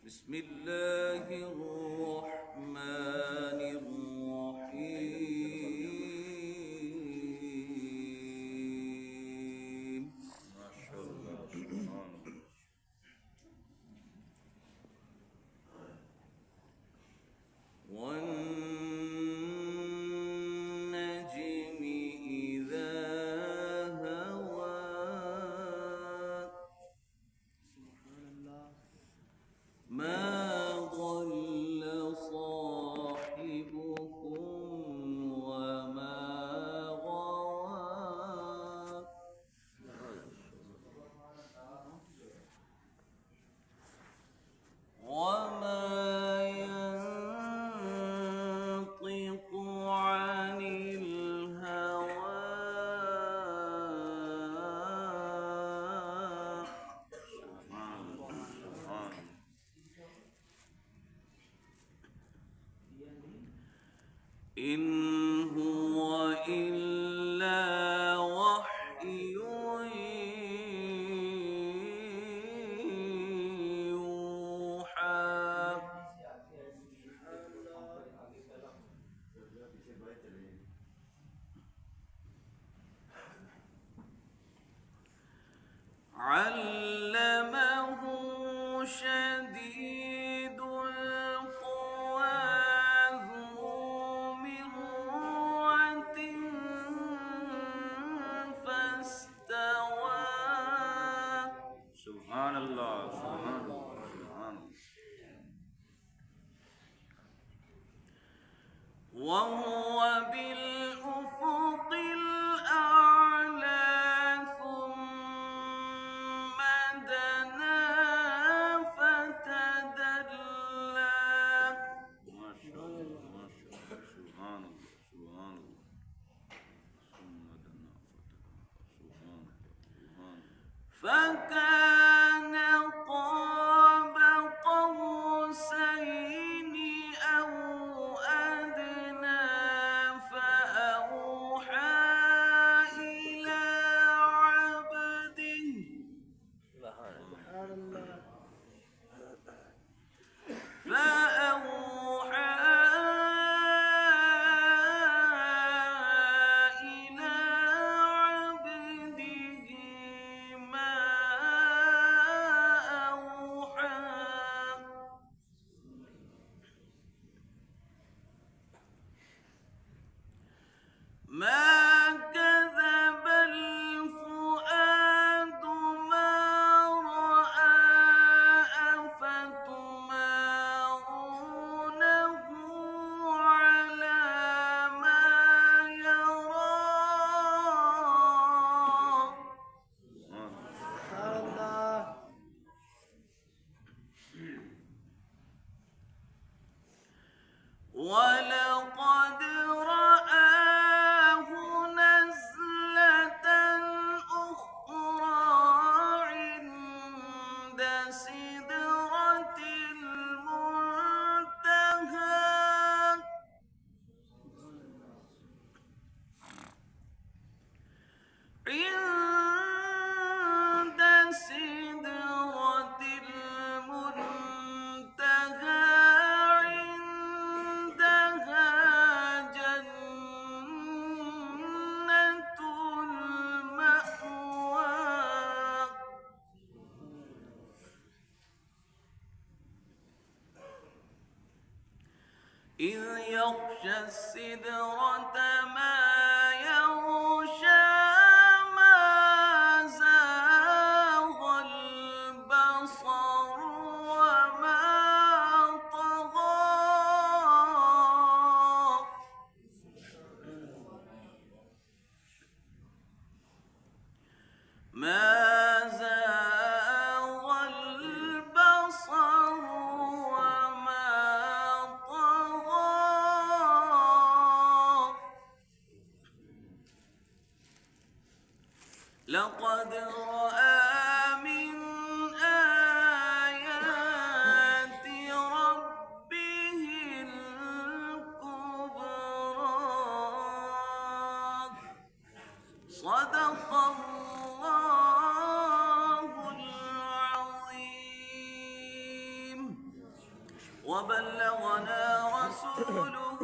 بسم الله الرحمن الرحيم. ما شاء الله سبحان الله. والنجم إذا هوى ما ضل صاحبكم وما غوى وما ينطق عن الهوى إن هو إلا وحي يوحى. علمه شديد القوى ذو مرة فاستوى. سبحان الله سبحان الله سبحان الله. وهو بالأفق الأعلى ثم دنا فتدلى. ما شاء الله ما شاء الله سبحان الله سبحان الله. ثم دنا فتدلى سبحان الله. فكان قاب قوسين أو أدنى فأوحى إلى عبده ما أوحى. ما كذب الفؤاد ما رأى أفتمارونه على ما يرى. ولقد رآه نزلة أخرى عند سدرة المنتهى. عند سدرة المنتهى عندها جنة المأوى. إذ يغشى السدرة ما يغشى ما زاغ البصر وما طغى. ما زاغ البصر وما طغى. لقد رأى من آيات ربه الكبرى. صدق الله العظيم. وبلغنا رسوله